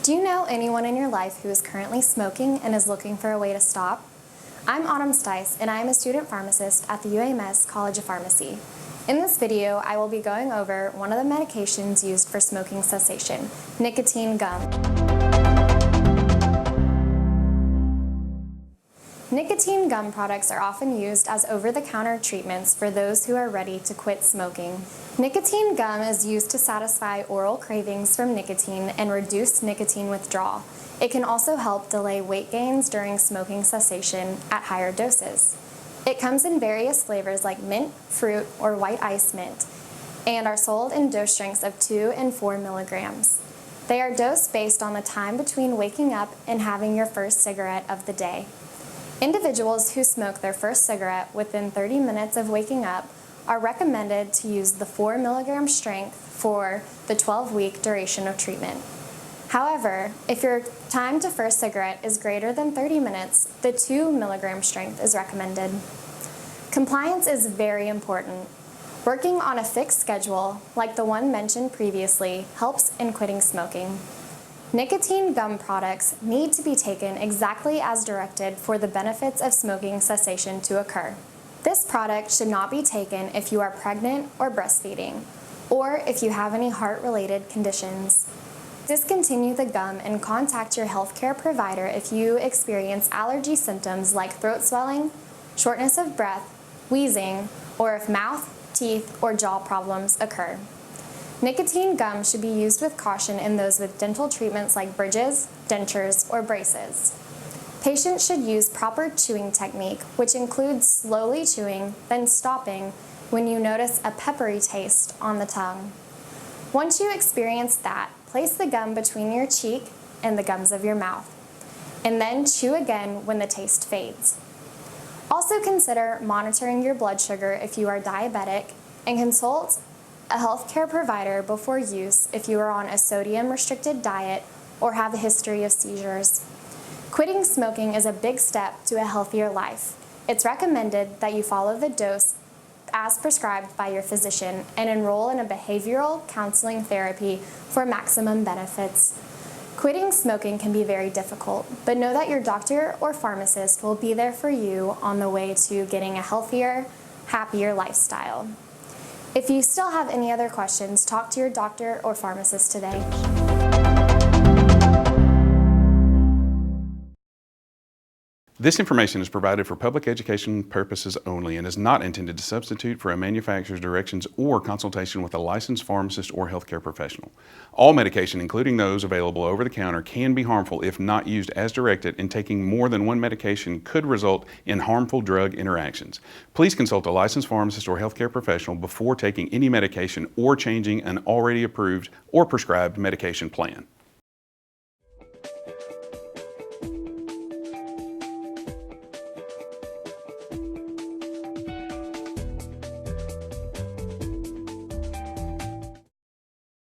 Do you know anyone in your life who is currently smoking and is looking for a way to stop? I'm Autumn Stice, and I am a student pharmacist at the UAMS College of Pharmacy. In this video, I will be going over one of the medications used for smoking cessation, nicotine gum. Nicotine gum products are often used as over-the-counter treatments for those who are ready to quit smoking. Nicotine gum is used to satisfy oral cravings from nicotine and reduce nicotine withdrawal. It can also help delay weight gains during smoking cessation at higher doses. It comes in various flavors like mint, fruit, or white ice mint, and are sold in dose strengths of 2 and 4 milligrams. They are dosed based on the time between waking up and having your first cigarette of the day. Individuals who smoke their first cigarette within 30 minutes of waking up are recommended to use the 4 milligram strength for the 12-week duration of treatment. However, if your time to first cigarette is greater than 30 minutes, the 2 milligram strength is recommended. Compliance is very important. Working on a fixed schedule, like the one mentioned previously, helps in quitting smoking. Nicotine gum products need to be taken exactly as directed for the benefits of smoking cessation to occur. This product should not be taken if you are pregnant or breastfeeding, or if you have any heart-related conditions. Discontinue the gum and contact your healthcare provider if you experience allergy symptoms like throat swelling, shortness of breath, wheezing, or if mouth, teeth, or jaw problems occur. Nicotine gum should be used with caution in those with dental treatments like bridges, dentures, or braces. Patients should use proper chewing technique, which includes slowly chewing, then stopping when you notice a peppery taste on the tongue. Once you experience that, place the gum between your cheek and the gums of your mouth, and then chew again when the taste fades. Also consider monitoring your blood sugar if you are diabetic, and consult a healthcare provider before use if you are on a sodium-restricted diet or have a history of seizures. Quitting smoking is a big step to a healthier life. It's recommended that you follow the dose as prescribed by your physician and enroll in a behavioral counseling therapy for maximum benefits. Quitting smoking can be very difficult, but know that your doctor or pharmacist will be there for you on the way to getting a healthier, happier lifestyle. If you still have any other questions, talk to your doctor or pharmacist today. This information is provided for public education purposes only and is not intended to substitute for a manufacturer's directions or consultation with a licensed pharmacist or healthcare professional. All medication, including those available over the counter, can be harmful if not used as directed, and taking more than one medication could result in harmful drug interactions. Please consult a licensed pharmacist or healthcare professional before taking any medication or changing an already approved or prescribed medication plan.